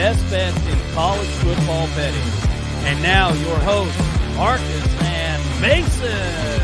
best bets in college football betting. And now your hosts, Marcus and Mason.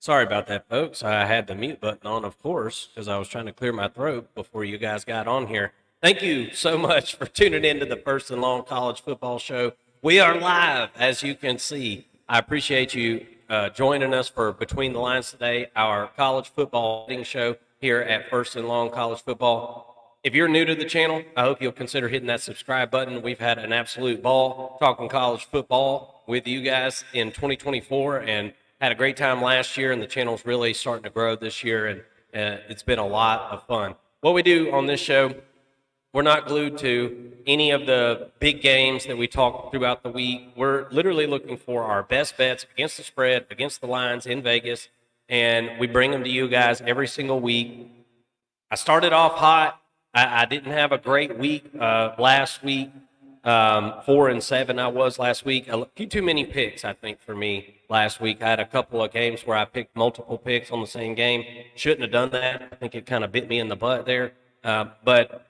Sorry about that, folks. I had the mute button on, of course, because I was trying to clear my throat before you guys got on here. Thank you so much for tuning into the First and Long College Football Show. We are live, as you can see. I appreciate you joining us for Between the Lines today, our college football betting show here at First and Long College Football. If you're new to the channel, I hope you'll consider hitting that subscribe button. We've had an absolute ball talking college football with you guys in 2024, and had a great time last year, and the channel's really starting to grow this year, and it's been a lot of fun. What we do on this show, we're not glued to any of the big games that we talk throughout the week. We're literally looking for our best bets against the spread, against the lines in Vegas, and we bring them to you guys every single week. I started off hot. I didn't have a great week last week. 4-7 I was last week. A few too many picks, I think, for me last week. I had a couple of games where I picked multiple picks on the same game. Shouldn't have done that. I think it kind of bit me in the butt there. But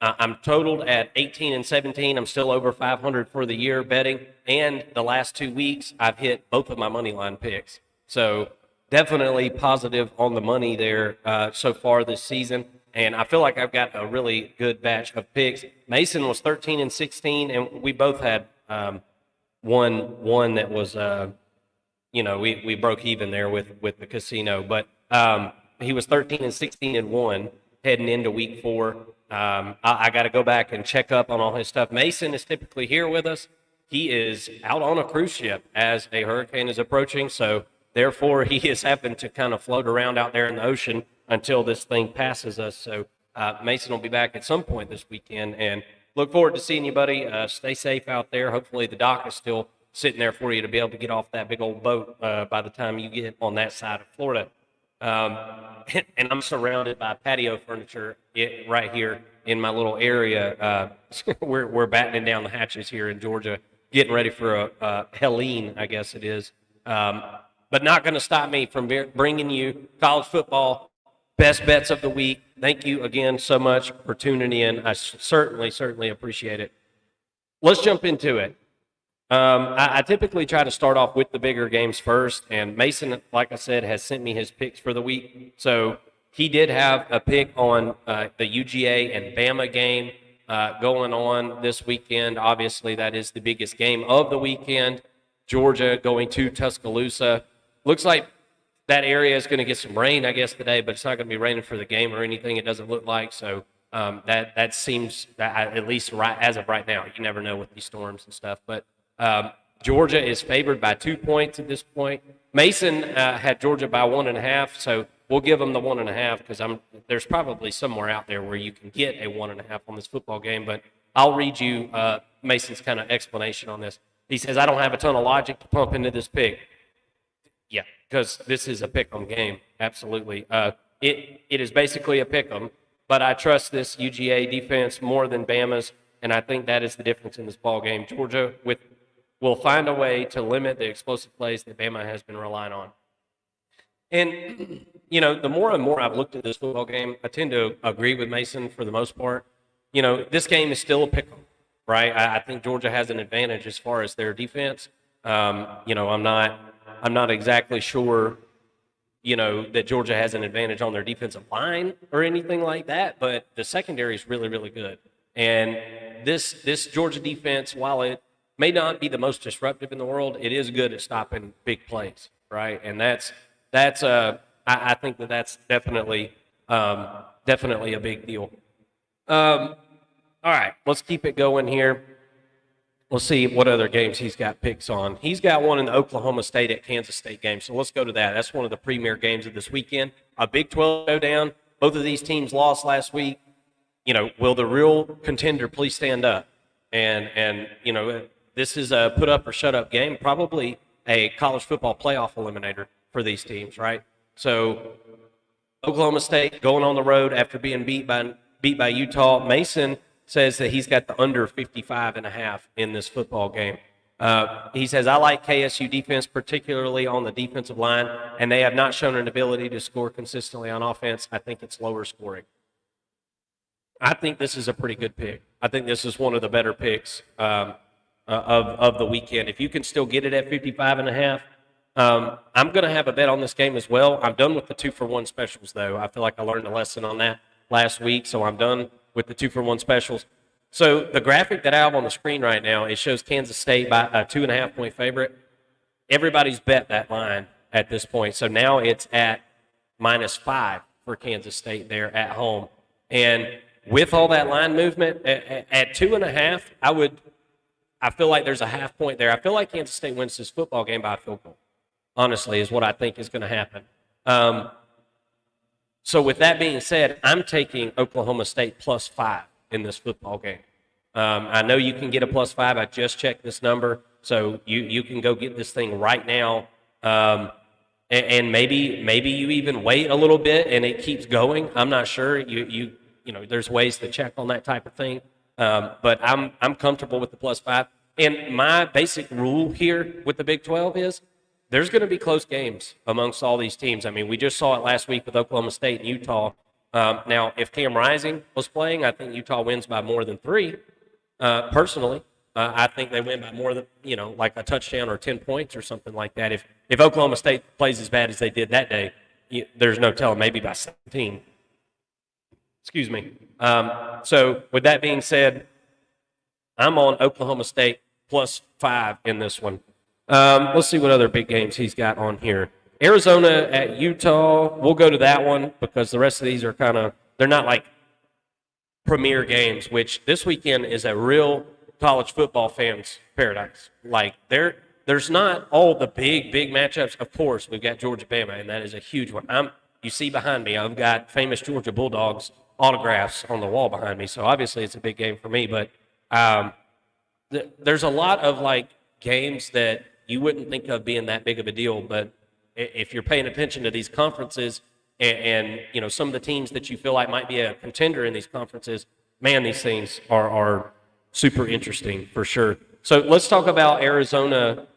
I'm totaled at 18-17. I'm still over 500 for the year betting. And the last 2 weeks, I've hit both of my money line picks. So definitely positive on the money there so far this season. And I feel like I've got a really good batch of picks. Mason was 13-16, and we both had one that was, we broke even there with the casino. But he was 13-16-1 heading into week 4. I got to go back and check up on all his stuff. Mason is typically here with us. He is out on a cruise ship as a hurricane is approaching, so therefore he is having to kind of float around out there in the ocean until this thing passes us. So Mason will be back at some point this weekend, and look forward to seeing you, buddy. Stay safe out there. Hopefully the dock is still sitting there for you to be able to get off that big old boat by the time you get on that side of Florida. And I'm surrounded by patio furniture right here in my little area. We're battening down the hatches here in Georgia, getting ready for a Helene, I guess it is. But not going to stop me from bringing you college football best bets of the week. Thank you again so much for tuning in. I certainly appreciate it. Let's jump into it. I typically try to start off with the bigger games first, and Mason, like I said, has sent me his picks for the week. So he did have a pick on the UGA and Bama game going on this weekend. Obviously, that is the biggest game of the weekend. Georgia going to Tuscaloosa. Looks like that area is going to get some rain, I guess, today, but it's not going to be raining for the game or anything. It doesn't look like. So that seems, at least right as of right now, you never know with these storms and stuff. But Georgia is favored by 2 points at this point. Mason had Georgia by 1.5, so we'll give them the 1.5 because there's probably somewhere out there where you can get a 1.5 on this football game. But I'll read you Mason's kind of explanation on this. He says, I don't have a ton of logic to pump into this pick. Yeah, because this is a pick'em game, absolutely. It is basically a pick'em, but I trust this UGA defense more than Bama's, and I think that is the difference in this ball game. Georgia will find a way to limit the explosive plays that Bama has been relying on. And, the more and more I've looked at this football game, I tend to agree with Mason for the most part. This game is still a pick'em, right? I think Georgia has an advantage as far as their defense. I'm not exactly sure, that Georgia has an advantage on their defensive line or anything like that, but the secondary is really, really good. And this Georgia defense, while it may not be the most disruptive in the world, it is good at stopping big plays, right? And I think that's definitely a big deal. All right, let's keep it going here. Let's see what other games he's got picks on. He's got one in the Oklahoma State at Kansas State game, so let's go to that. That's one of the premier games of this weekend. A Big 12 showdown. Both of these teams lost last week. Will the real contender please stand up? And this is a put up or shut up game, probably a college football playoff eliminator for these teams, right? So Oklahoma State going on the road after being beat by Utah. Mason says that he's got the under 55.5 in this football game. He says, I like KSU defense, particularly on the defensive line, and they have not shown an ability to score consistently on offense. I think it's lower scoring. I think this is a pretty good pick. I think this is one of the better picks of the weekend. If you can still get it at 55.5, I'm going to have a bet on this game as well. I'm done with the 2-for-1 specials, though. I feel like I learned a lesson on that last week, so I'm done with the 2-for-1 specials. So the graphic that I have on the screen right now, it shows Kansas State by a 2.5-point favorite. Everybody's bet that line at this point. So now it's at -5 for Kansas State there at home. And with all that line movement, at 2.5, I feel like there's a half point there. I feel like Kansas State wins this football game by a field goal, honestly, is what I think is going to happen. So with that being said, I'm taking Oklahoma State +5 in this football game. I know you can get a +5. I just checked this number, so you can go get this thing right now. And maybe you even wait a little bit and it keeps going. I'm not sure. You know, there's ways to check on that type of thing. But I'm comfortable with the +5. And my basic rule here with the Big 12 is there's going to be close games amongst all these teams. I mean, we just saw it last week with Oklahoma State and Utah. Now, if Cam Rising was playing, I think Utah wins by more than 3. Personally, I think they win by more than, like a touchdown or 10 points or something like that. If Oklahoma State plays as bad as they did that day, there's no telling, maybe by 17. Excuse me. So with that being said, I'm on Oklahoma State +5 in this one. Let's see what other big games he's got on here. Arizona at Utah. We'll go to that one because the rest of these are they're not like premier games, which this weekend is a real college football fans' paradise. Like there's not all the big matchups. Of course, we've got Georgia-Bama, and that is a huge one. You see behind me, I've got famous Georgia Bulldogs autographs on the wall behind me, so obviously it's a big game for me. But there's a lot of like games that you wouldn't think of being that big of a deal, but if you're paying attention to these conferences and some of the teams that you feel like might be a contender in these conferences, man, these things are super interesting for sure. So let's talk about Arizona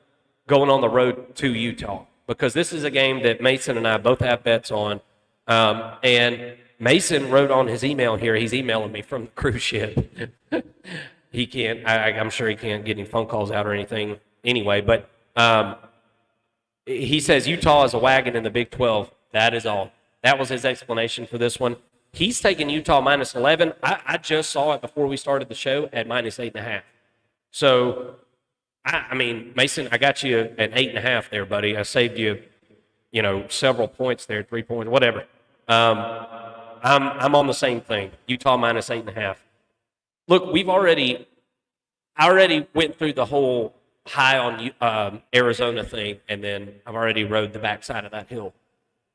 going on the road to Utah, because this is a game that Mason and I both have bets on. And Mason wrote on his email here, he's emailing me from the cruise ship. He can't, I'm sure he can't get any phone calls out or anything anyway, but he says Utah is a wagon in the Big 12. That is all. That was his explanation for this one. He's taking Utah -11. I just saw it before we started the show at -8.5. So, I mean, Mason, I got you at 8.5 there, buddy. I saved you, several points there, 3 points, whatever. I'm on the same thing. Utah -8.5. Look, I already went through the whole high on Arizona thing, and then I've already rode the backside of that hill.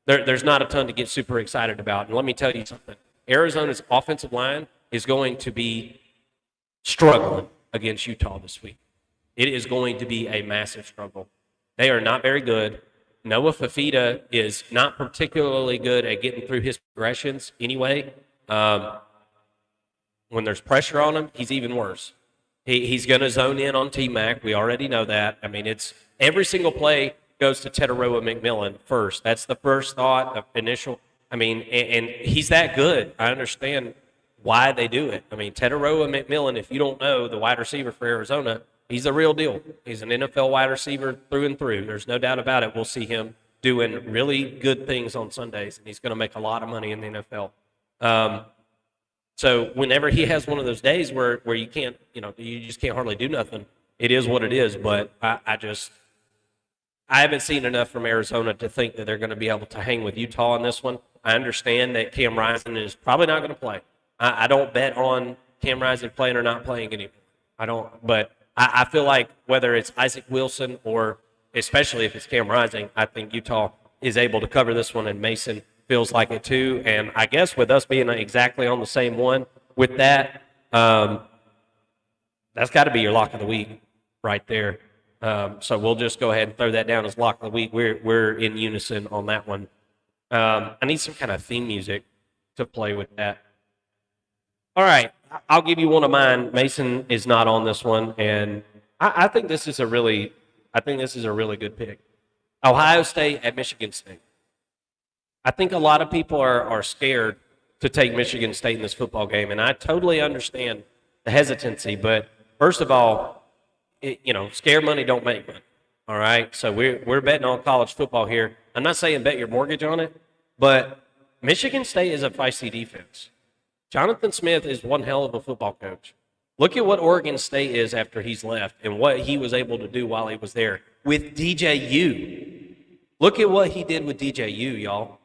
There's not a ton to get super excited about. And let me tell you something. Arizona's offensive line is going to be struggling against Utah this week. It is going to be a massive struggle. They are not very good. Noah Fafita is not particularly good at getting through his progressions anyway. When there's pressure on him, he's even worse. He's going to zone in on T-Mac. We already know that. I mean, it's every single play goes to Tetaroa McMillan first. That's the first thought, the initial. I mean, and he's that good. I understand why they do it. I mean, Tetaroa McMillan, if you don't know, the wide receiver for Arizona, he's a real deal. He's an NFL wide receiver through and through. There's no doubt about it. We'll see him doing really good things on Sundays, and he's going to make a lot of money in the NFL. So whenever he has one of those days where you can't, you just can't hardly do nothing, it is what it is. But I haven't seen enough from Arizona to think that they're going to be able to hang with Utah on this one. I understand that Cam Rising is probably not going to play. I don't bet on Cam Rising playing or not playing anymore. I don't, but I feel like whether it's Isaac Wilson or especially if it's Cam Rising, I think Utah is able to cover this one, and Mason feels like it too. And I guess with us being exactly on the same one with that, that's got to be your lock of the week right there. So we'll just go ahead and throw that down as lock of the week. We're in unison on that one. I need some kind of theme music to play with that. All right, I'll give you one of mine. Mason is not on this one, and I think this is a really good pick. Ohio State at Michigan State. I think a lot of people are scared to take Michigan State in this football game, and I totally understand the hesitancy. But first of all, scare money don't make money. All right, so we're betting on college football here. I'm not saying bet your mortgage on it, but Michigan State is a feisty defense. Jonathan Smith is one hell of a football coach. Look at what Oregon State is after he's left and what he was able to do while he was there with DJU. Look at what he did with DJU, y'all.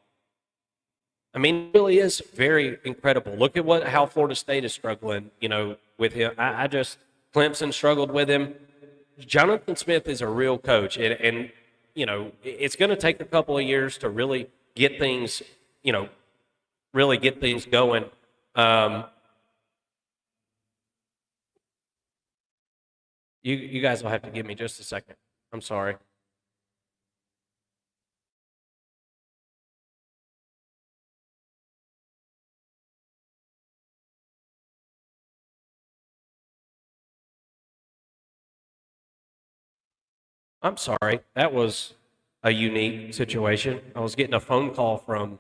I mean, it really is very incredible. Look at how Florida State is struggling, with him. Clemson struggled with him. Jonathan Smith is a real coach, and it's going to take a couple of years to really get things, going. You guys will have to give me just a second. I'm sorry. I'm sorry. That was a unique situation. I was getting a phone call from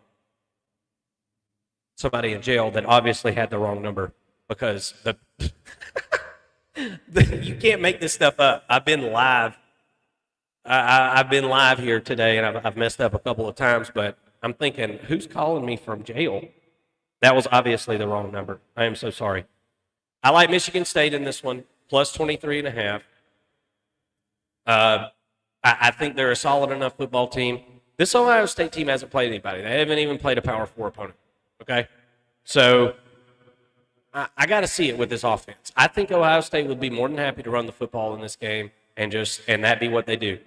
somebody in jail that obviously had the wrong number because you can't make this stuff up. I've been live. I've been live here today, and I've messed up a couple of times, but I'm thinking, who's calling me from jail? That was obviously the wrong number. I am so sorry. I like Michigan State in this one, plus 23.5. I think they're a solid enough football team. This Ohio State team hasn't played anybody. They haven't even played a Power 4 opponent. Okay? So I got to see it with this offense. I think Ohio State would be more than happy to run the football in this game and that be what they do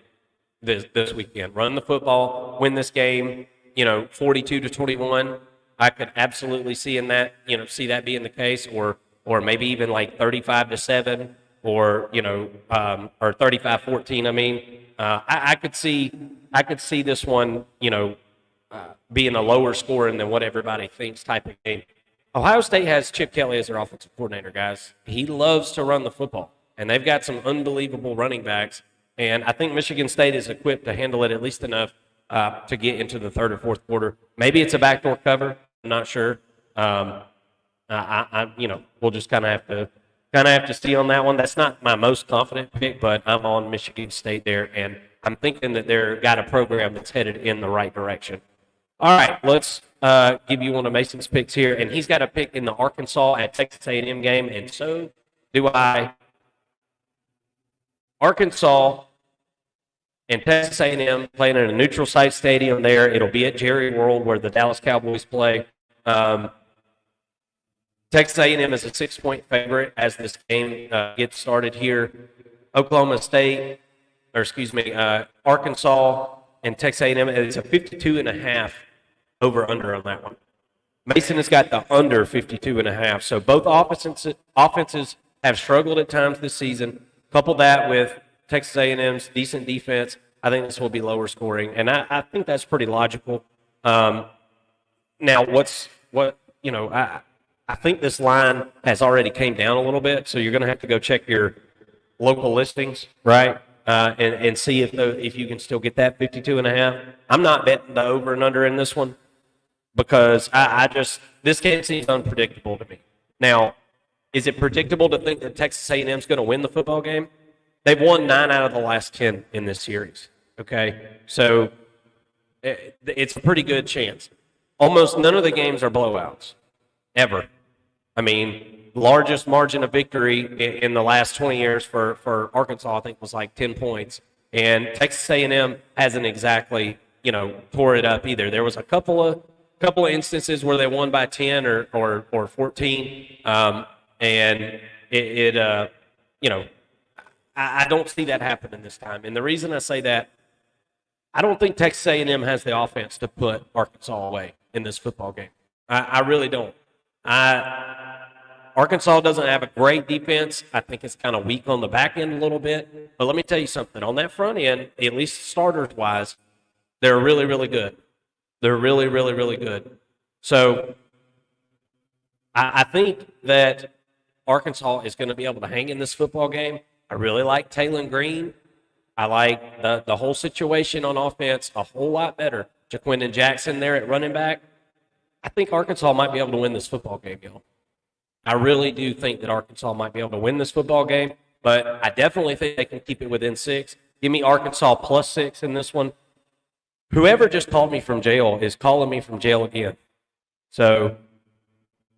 this weekend. Run the football, win this game, 42-21. I could absolutely see that being the case, or maybe even like 35-7. Or 35-14. I mean, I could see this one, being a lower scoring than what everybody thinks type of game. Ohio State has Chip Kelly as their offensive coordinator, guys. He loves to run the football, and they've got some unbelievable running backs. And I think Michigan State is equipped to handle it at least enough to get into the third or fourth quarter. Maybe it's a backdoor cover. I'm not sure. We'll just kind of have to see on that one. That's not my most confident pick, but I'm on Michigan State there, and I'm thinking that they've got a program that's headed in the right direction. All right, let's give you one of Mason's picks here, and he's got a pick in the Arkansas at Texas A&M game, and so do I. Arkansas and Texas A&M playing in a neutral site stadium there. It'll be at Jerry World where the Dallas Cowboys play. Texas A&M is a 6-point favorite as this game gets started here. Arkansas and Texas A&M is a 52.5 over-under on that one. Mason has got the under 52.5. So both offenses have struggled at times this season. Couple that with Texas A&M's decent defense, I think this will be lower scoring, and I think that's pretty logical. Now, I think this line has already came down a little bit, so you're going to have to go check your local listings, right, and see if you can still get that 52.5. I'm not betting the over and under in this one because this game seems unpredictable to me. Now, is it predictable to think that Texas A&M is going to win the football game? They've won 9 out of the last 10 in this series, okay? So it's a pretty good chance. Almost none of the games are blowouts, ever. I mean, largest margin of victory in the last 20 years for Arkansas, I think, was like 10 points. And Texas A&M hasn't exactly, tore it up either. There was a couple of instances where they won by 10 or 14, and I don't see that happening this time. And the reason I say that, I don't think Texas A&M has the offense to put Arkansas away in this football game. I really don't. Arkansas doesn't have a great defense. I think it's kind of weak on the back end a little bit. But let me tell you something. On that front end, at least starters-wise, they're really, really good. They're really, really, really good. So I think that Arkansas is going to be able to hang in this football game. I really like Taylon Green. I like the whole situation on offense a whole lot better. Jaquindon Jackson there at running back. I think Arkansas might be able to win this football game, y'all. I really do think that Arkansas might be able to win this football game, but I definitely think they can keep it within 6. Give me Arkansas +6 in this one. Whoever just called me from jail is calling me from jail again. So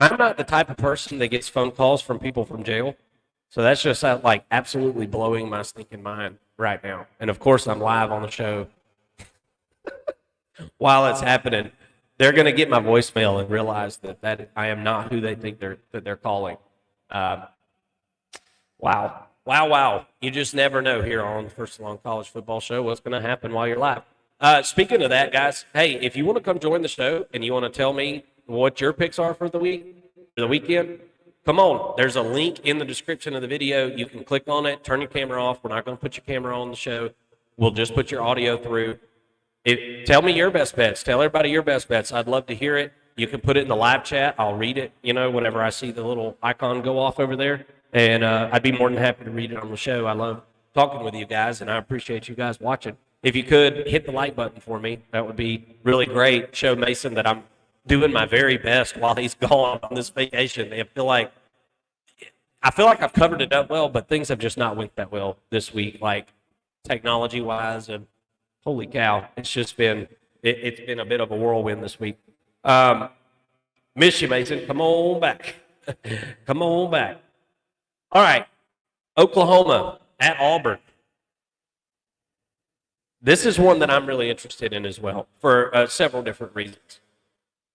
I'm not the type of person that gets phone calls from people from jail. So that's just like absolutely blowing my stinking mind right now. And of course, I'm live on the show while it's happening. They're going to get my voicemail and realize that I am not who they think they're calling. Wow. You just never know here on the First and Long College Football Show what's going to happen while you're live. Speaking of that, guys, hey, if you want to come join the show and you want to tell me what your picks are for the weekend, come on. There's a link in the description of the video. You can click on it, turn your camera off. We're not going to put your camera on the show. We'll just put your audio through. Tell me your best bets. Tell everybody your best bets. I'd love to hear it. You can put it in the live chat. I'll read it, whenever I see the little icon go off over there. And I'd be more than happy to read it on the show. I love talking with you guys, and I appreciate you guys watching. If you could, hit the like button for me. That would be really great. Show Mason that I'm doing my very best while he's gone on this vacation. I feel like I've covered it up well, but things have just not went that well this week, like technology-wise, and holy cow, it's just been it's been a bit of a whirlwind this week. Miss you, Mason. Come on back. Come on back. All right, Oklahoma at Auburn. This is one that I'm really interested in as well for several different reasons.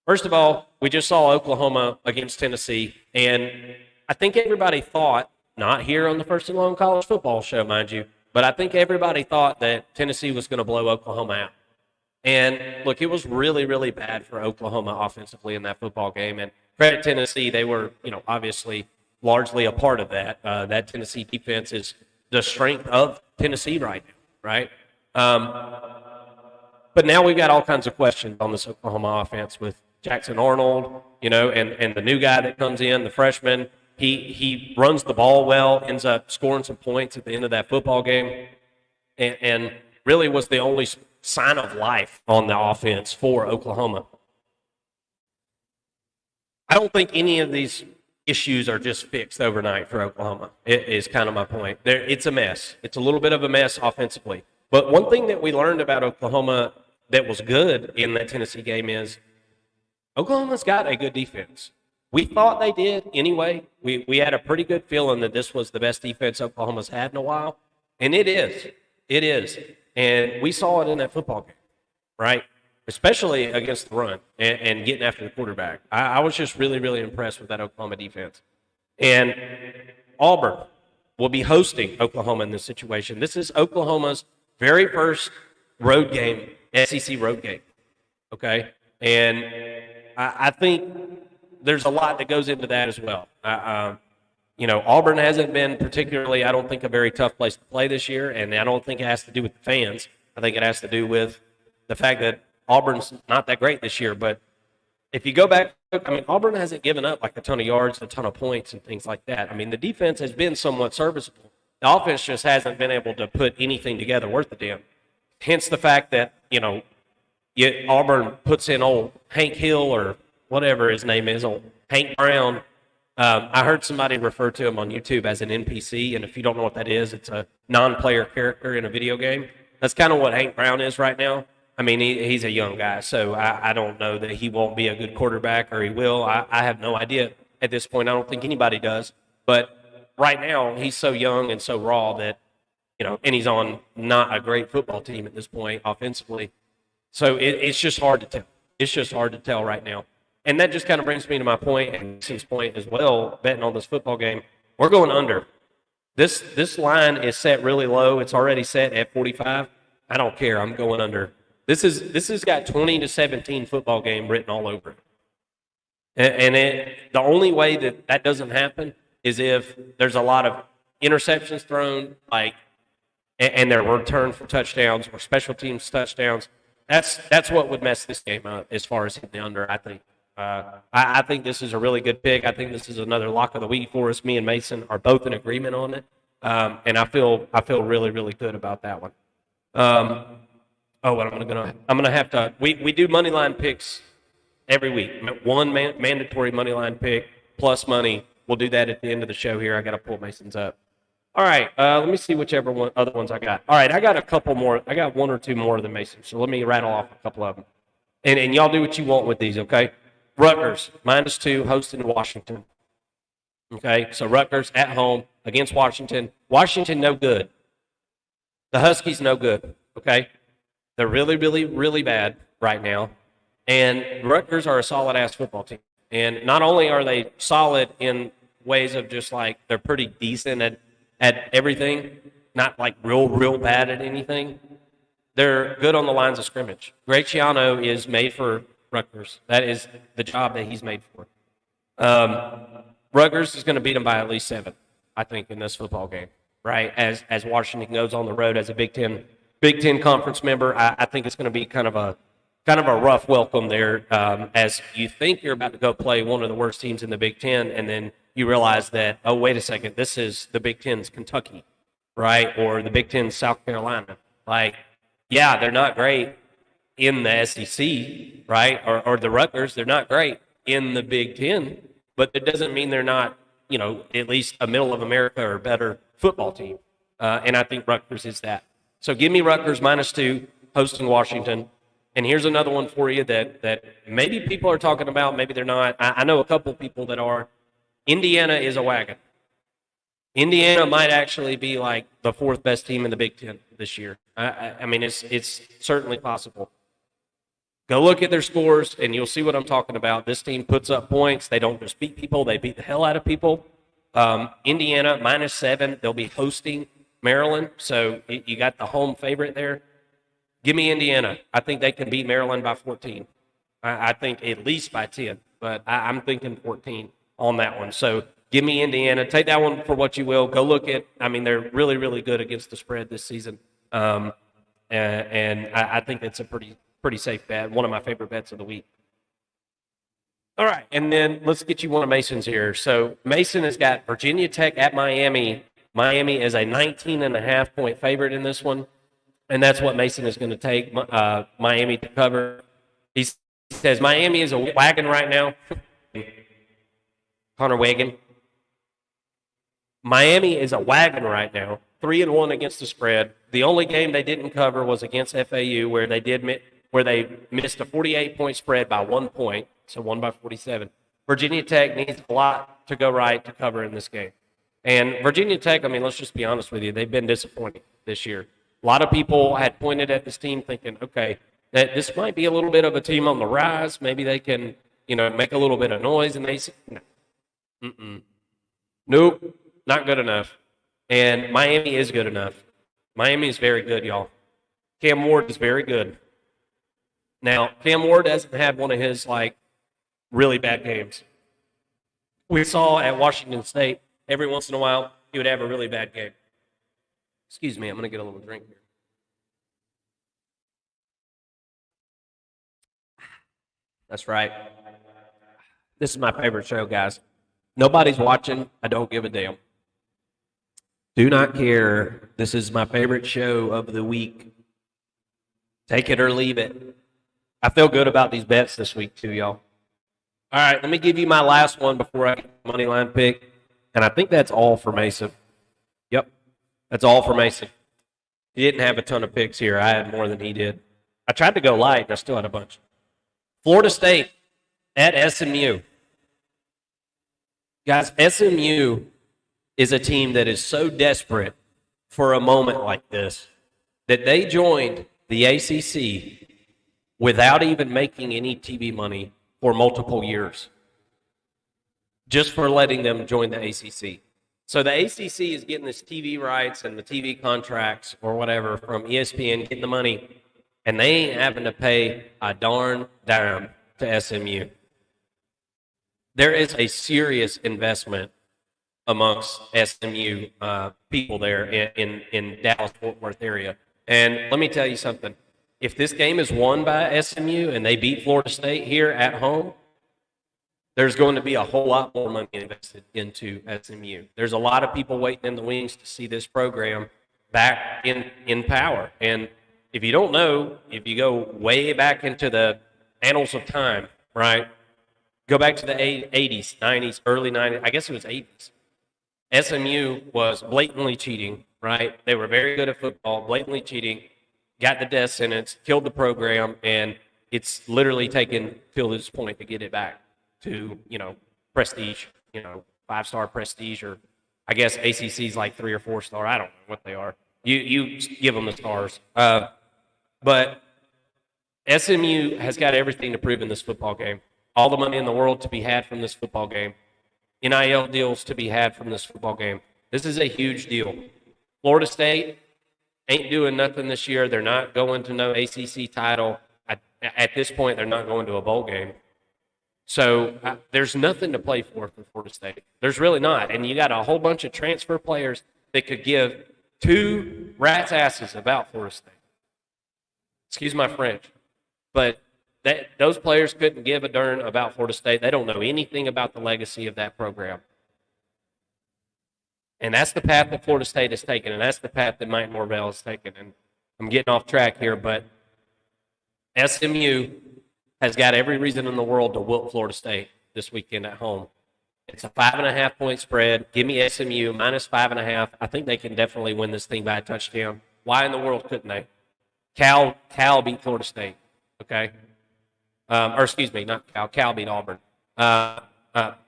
First of all, we just saw Oklahoma against Tennessee, and I think everybody thought, not here on the First and Long College Football Show, mind you, but I think everybody thought that Tennessee was going to blow Oklahoma out. And look, it was really, really bad for Oklahoma offensively in that football game. And credit Tennessee, they were, obviously largely a part of that. That Tennessee defense is the strength of Tennessee right now, right? But now we've got all kinds of questions on this Oklahoma offense with Jackson Arnold, and the new guy that comes in, the freshman. He runs the ball well, ends up scoring some points at the end of that football game, and really was the only sign of life on the offense for Oklahoma. I don't think any of these issues are just fixed overnight for Oklahoma. It is kind of my point. It's a mess. It's a little bit of a mess offensively. But one thing that we learned about Oklahoma that was good in that Tennessee game is Oklahoma's got a good defense. We thought they did anyway. We had a pretty good feeling that this was the best defense Oklahoma's had in a while. And it is. It is. And we saw it in that football game, right? Especially against the run and getting after the quarterback. I was just really, really impressed with that Oklahoma defense. And Auburn will be hosting Oklahoma in this situation. This is Oklahoma's very first road game, SEC road game, okay? And I think there's a lot that goes into that as well. Auburn hasn't been particularly, I don't think, a very tough place to play this year, and I don't think it has to do with the fans. I think it has to do with the fact that Auburn's not that great this year. But if you go back, Auburn hasn't given up like a ton of yards, a ton of points, and things like that. The defense has been somewhat serviceable. The offense just hasn't been able to put anything together worth a damn. Hence the fact that, Auburn puts in old Hank Hill or whatever his name is, old Hank Brown. I heard somebody refer to him on YouTube as an NPC, and if you don't know what that is, it's a non-player character in a video game. That's kind of what Hank Brown is right now. He's a young guy, so I don't know that he won't be a good quarterback or he will. I have no idea at this point. I don't think anybody does. But right now, he's so young and so raw that, and he's on not a great football team at this point offensively. So it's just hard to tell. It's just hard to tell right now. And that just kind of brings me to my point and Mason's point as well, betting on this football game. We're going under. This line is set really low. It's already set at 45. I don't care. I'm going under. This has got 20-17 football game written all over it. And the only way that doesn't happen is if there's a lot of interceptions thrown, and they're returned for touchdowns or special teams touchdowns. That's what would mess this game up as far as hitting the under, I think. I think this is a really good pick. I think this is another lock of the week for us. Me and Mason are both in agreement on it. And I feel really, really good about that one. What I'm gonna have to. We do money line picks every week. One mandatory money line pick plus money. We'll do that at the end of the show here. I got to pull Mason's up. All right, let me see whichever other ones I got. All right, I got a couple more. I got one or two more than Mason. So let me rattle off a couple of them. And y'all do what you want with these, okay? Rutgers, -2, hosting Washington. Okay, so Rutgers at home against Washington. Washington, no good. The Huskies, no good, okay? They're really, really, really bad right now. And Rutgers are a solid-ass football team. And not only are they solid in ways of just like they're pretty decent at everything, not like real bad at anything, they're good on the lines of scrimmage. Graciano is made for Rutgers. That is the job that he's made for. Rutgers is going to beat them by at least 7, I think, in this football game, right? As Washington goes on the road as a Big Ten conference member, I think it's going to be kind of a rough welcome there, as you think you're about to go play one of the worst teams in the Big Ten, and then you realize that, oh, wait a second, this is the Big Ten's Kentucky, right? Or the Big Ten's South Carolina. Like, yeah, they're not great in the SEC, right? Or the Rutgers, they're not great in the Big Ten, but it doesn't mean they're not, at least a middle of America or better football team. And I think Rutgers is that. So give me Rutgers -2, hosting Washington. And here's another one for you that maybe people are talking about, maybe they're not. I know a couple people that are. Indiana is a wagon. Indiana might actually be like the 4th best team in the Big Ten this year. I mean, it's certainly possible. Go look at their scores, and you'll see what I'm talking about. This team puts up points. They don't just beat people. They beat the hell out of people. Indiana, -7. They'll be hosting Maryland, so you got the home favorite there. Give me Indiana. I think they can beat Maryland by 14. I think at least by 10, but I'm thinking 14 on that one. So give me Indiana. Take that one for what you will. Go look at, they're really, really good against the spread this season. And I think it's a pretty safe bet. One of my favorite bets of the week. All right, and then let's get you one of Mason's here. So Mason has got Virginia Tech at Miami. Miami is a 19.5-point favorite in this one. And that's what Mason is going to take Miami to cover. He says Miami is a wagon right now. Connor Wagon. Miami is a wagon right now. 3-1 against the spread. The only game they didn't cover was against FAU, where they missed a 48-point spread by 1 point, so 1 by 47. Virginia Tech needs a lot to go right to cover in this game. And Virginia Tech, let's just be honest with you, they've been disappointing this year. A lot of people had pointed at this team thinking, okay, that this might be a little bit of a team on the rise. Maybe they can, make a little bit of noise. And they said, no. Nope, not good enough. And Miami is good enough. Miami is very good, y'all. Cam Ward is very good. Now, Cam Ward hasn't had one of his, really bad games. We saw at Washington State, every once in a while, he would have a really bad game. Excuse me, I'm going to get a little drink here. That's right. This is my favorite show, guys. Nobody's watching. I don't give a damn. Do not care. This is my favorite show of the week. Take it or leave it. I feel good about these bets this week, too, y'all. All right, let me give you my last one before I get the money line pick. And I think that's all for Mason. Yep. That's all for Mason. He didn't have a ton of picks here. I had more than he did. I tried to go light, and I still had a bunch. Florida State at SMU. Guys, SMU is a team that is so desperate for a moment like this that they joined the ACC without even making any TV money for multiple years, just for letting them join the ACC. So the ACC is getting this TV rights and the TV contracts or whatever from ESPN, getting the money, and they ain't having to pay a darn dime to SMU. There is a serious investment amongst SMU people there in Dallas-Fort Worth area. And let me tell you something. If this game is won by SMU and they beat Florida State here at home, there's going to be a whole lot more money invested into SMU. There's a lot of people waiting in the wings to see this program back in power. And if you don't know, if you go way back into the annals of time, right? Go back to the 80s, 90s, early 90s, I guess it was 80s. SMU was blatantly cheating, right? They were very good at football, blatantly cheating, got the death sentence, killed the program, and it's literally taken till this point to get it back to, prestige, 5-star prestige, or I guess ACC's like 3 or 4-star. I don't know what they are. You give them the stars. But SMU has got everything to prove in this football game. All the money in the world to be had from this football game. NIL deals to be had from this football game. This is a huge deal. Florida State ain't doing nothing this year. They're not going to no ACC title. At this point, they're not going to a bowl game. So there's nothing to play for Florida State. There's really not. And you got a whole bunch of transfer players that could give two rats' asses about Florida State. Excuse my French. But those players couldn't give a darn about Florida State. They don't know anything about the legacy of that program. And that's the path that Florida State has taken, and that's the path that Mike Norvell has taken. And I'm getting off track here, but SMU has got every reason in the world to whoop Florida State this weekend at home. It's a 5.5-point spread. Give me SMU minus 5.5. I think they can definitely win this thing by a touchdown. Why in the world couldn't they? Cal beat Florida State, okay? Or excuse me, not Cal. Cal beat Auburn.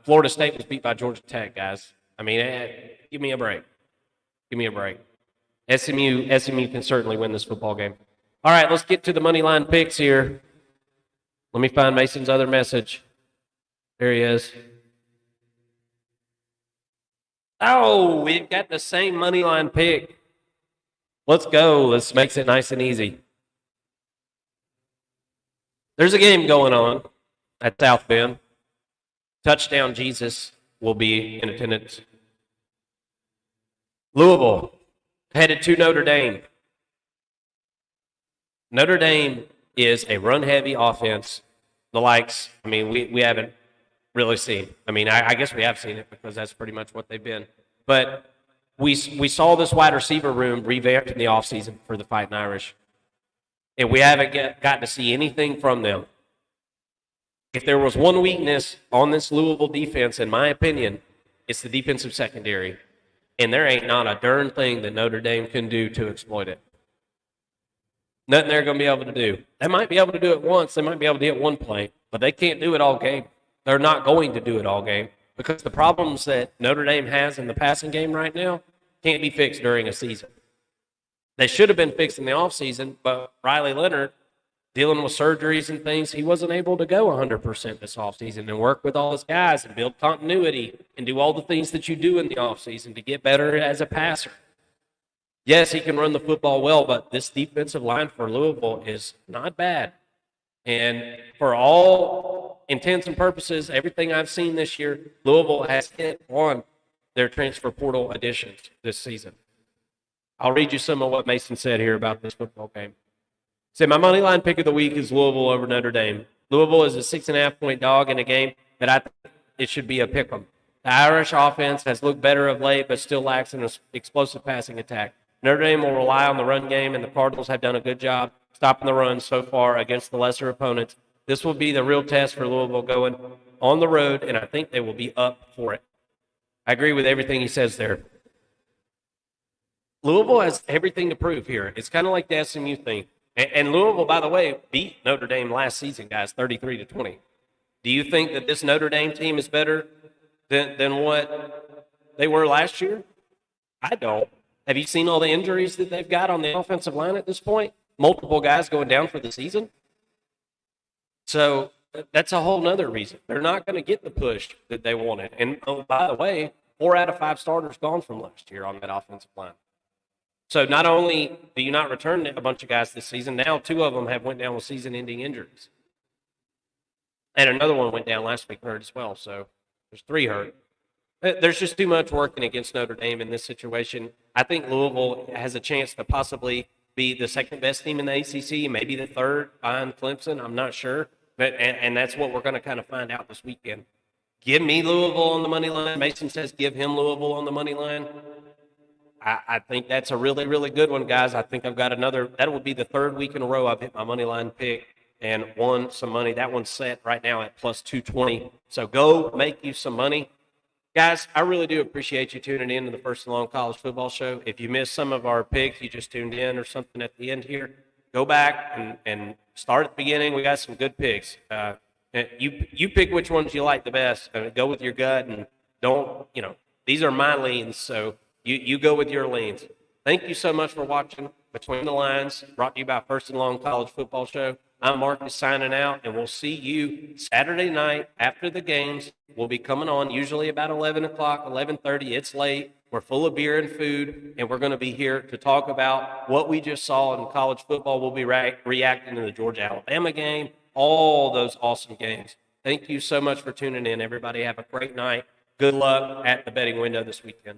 Florida State was beat by Georgia Tech, guys. I mean, give me a break. Give me a break. SMU can certainly win this football game. All right, let's get to the money line picks here. Let me find Mason's other message. There he is. Oh, we've got the same money line pick. Let's go. Let's make it nice and easy. There's a game going on at South Bend. Touchdown Jesus will be in attendance. Louisville headed to Notre Dame. Notre Dame is a run-heavy offense, the likes, I mean, we haven't really seen. I mean, I guess we have seen it because that's pretty much what they've been. But we saw this wide receiver room revamped in the offseason for the Fighting Irish. And we haven't got to see anything from them. If there was one weakness on this Louisville defense, in my opinion, it's the defensive secondary. And there ain't not a darn thing that Notre Dame can do to exploit it. Nothing they're going to be able to do. They might be able to do it once. They might be able to hit one play, but they can't do it all game. They're not going to do it all game because the problems that Notre Dame has in the passing game right now can't be fixed during a season. They should have been fixed in the offseason, but Riley Leonard, dealing with surgeries and things, he wasn't able to go 100% this offseason and work with all his guys and build continuity and do all the things that you do in the offseason to get better as a passer. Yes, he can run the football well, but this defensive line for Louisville is not bad. And for all intents and purposes, everything I've seen this year, Louisville has hit on their transfer portal additions this season. I'll read you some of what Mason said here about this football game. He said, my money line pick of the week is Louisville over Notre Dame. Louisville is a 6.5-point dog in a game that I think it should be a pick 'em. The Irish offense has looked better of late, but still lacks an explosive passing attack. Notre Dame will rely on the run game, and the Cardinals have done a good job stopping the run so far against the lesser opponents. This will be the real test for Louisville going on the road, and I think they will be up for it. I agree with everything he says there. Louisville has everything to prove here. It's kind of like the SMU thing. And Louisville, by the way, beat Notre Dame last season, guys, 33-20. Do you think that this Notre Dame team is better than what they were last year? I don't. Have you seen all the injuries that they've got on the offensive line at this point? Multiple guys going down for the season. So that's a whole nother reason. They're not going to get the push that they wanted. And oh, by the way, 4 out of 5 starters gone from last year on that offensive line. So not only do you not return a bunch of guys this season, now 2 of them have went down with season-ending injuries. And another one went down last week hurt as well. So there's 3 hurt. There's just too much working against Notre Dame in this situation. I think Louisville has a chance to possibly be the second-best team in the ACC, maybe the third behind Clemson. I'm not sure. And that's what we're going to kind of find out this weekend. Give me Louisville on the money line. Mason says give him Louisville on the money line. I think that's a really, really good one, guys. I think I've got another. That will be the third week in a row I've hit my money line pick and won some money. That one's set right now at plus 220. So go make you some money. Guys, I really do appreciate you tuning in to the First and Long College Football Show. If you missed some of our picks, you just tuned in or something at the end here, go back and start at the beginning. We got some good picks. You pick which ones you like the best. Go with your gut and don't, these are my leans, so you go with your leans. Thank you so much for watching Between the Lines, brought to you by First and Long College Football Show. I'm Marcus signing out, and we'll see you Saturday night after the games. We'll be coming on usually about 11 o'clock, 11:30. It's late. We're full of beer and food, and we're going to be here to talk about what we just saw in college football. We'll be reacting to the Georgia-Alabama game, all those awesome games. Thank you so much for tuning in, everybody. Have a great night. Good luck at the betting window this weekend.